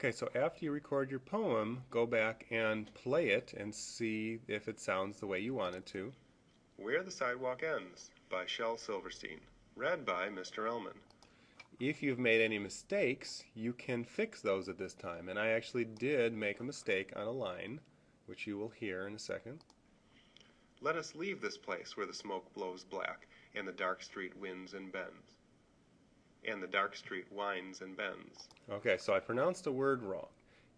Okay, so after you record your poem, go back and play it and see if it sounds the way you want it to. Where the Sidewalk Ends by Shel Silverstein. Read by Mr. Ellman. If you've made any mistakes, you can fix those at this time. And I actually did make a mistake on a line, which you will hear in a second. Let us leave this place where the smoke blows black, and the dark street winds and bends. And the dark street winds and bends. Okay, so I pronounced a word wrong.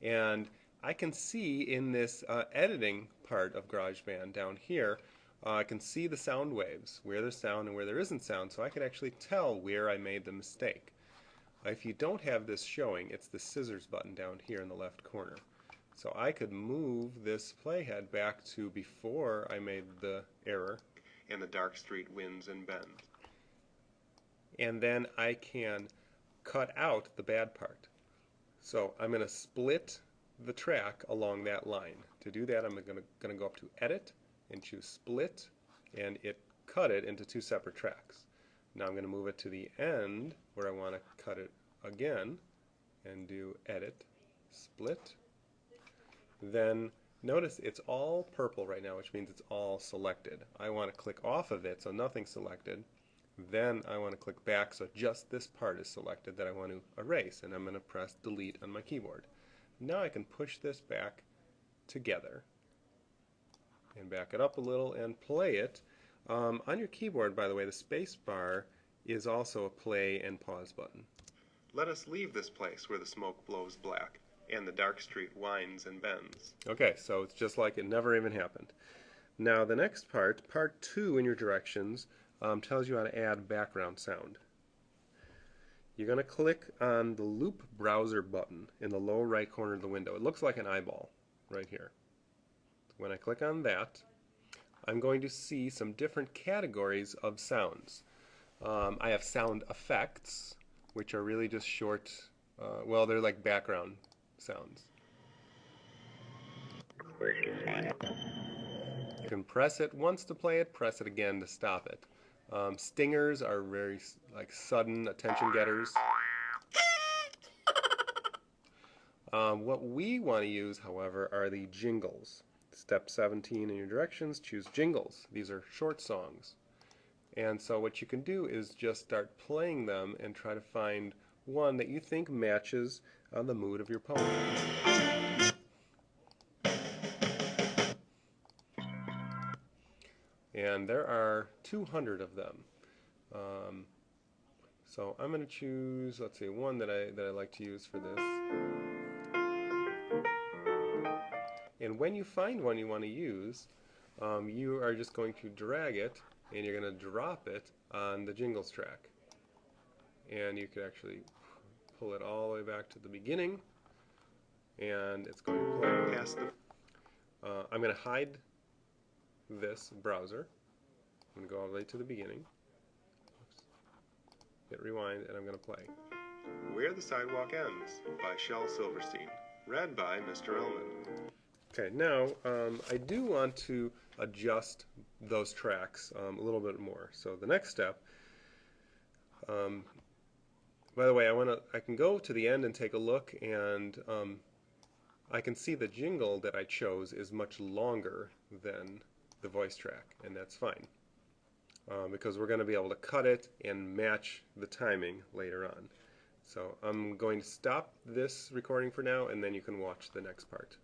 And I can see in this editing part of GarageBand down here, I can see the sound waves, where there's sound and where there isn't sound, so I can actually tell where I made the mistake. If you don't have this showing, it's the scissors button down here in the left corner. So I could move this playhead back to before I made the error. And the dark street winds and bends. And then I can cut out the bad part. So I'm going to split the track along that line. To do that, I'm going to go up to Edit and choose Split, and it cut it into two separate tracks. Now I'm going to move it to the end where I want to cut it again and do Edit, Split. Then notice it's all purple right now, which means it's all selected. I want to click off of it so nothing's selected. Then I want to click back so just this part is selected that I want to erase, and I'm going to press Delete on my keyboard. Now I can push this back together and back it up a little and play it. On your keyboard, by the way, the space bar is also a play and pause button. Let us leave this place where the smoke blows black, and the dark street winds and bends. Okay, so it's just like it never even happened. Now the next part, part 2 in your directions, tells you how to add background sound. You're going to click on the Loop Browser button in the lower right corner of the window. It looks like an eyeball right here. When I click on that, I'm going to see some different categories of sounds. I have sound effects, which are really just short, well, they're like background sounds. You can press it once to play it, press it again to stop it. Stingers are very sudden attention getters. What we want to use, however, are the jingles. Step 17 in your directions, choose jingles. These are short songs. And so what you can do is just start playing them and try to find one that you think matches the mood of your poem. And there are 200 of them. So I'm going to choose, let's see, one that I like to use for this. And when you find one you want to use, you are just going to drag it and you're going to drop it on the jingles track. And you can actually pull it all the way back to the beginning, and it's going to play past the... I'm going to hide this browser. I'm going to go all the way to the beginning. Oops. Hit rewind, and I'm going to play. Where the Sidewalk Ends by Shel Silverstein. Read by Mr. Ellman. Okay, now I do want to adjust those tracks a little bit more. So the next step, by the way, I can go to the end and take a look, and I can see the jingle that I chose is much longer than the voice track, and that's fine because we're going to be able to cut it and match the timing later on. So I'm going to stop this recording for now, and then you can watch the next part.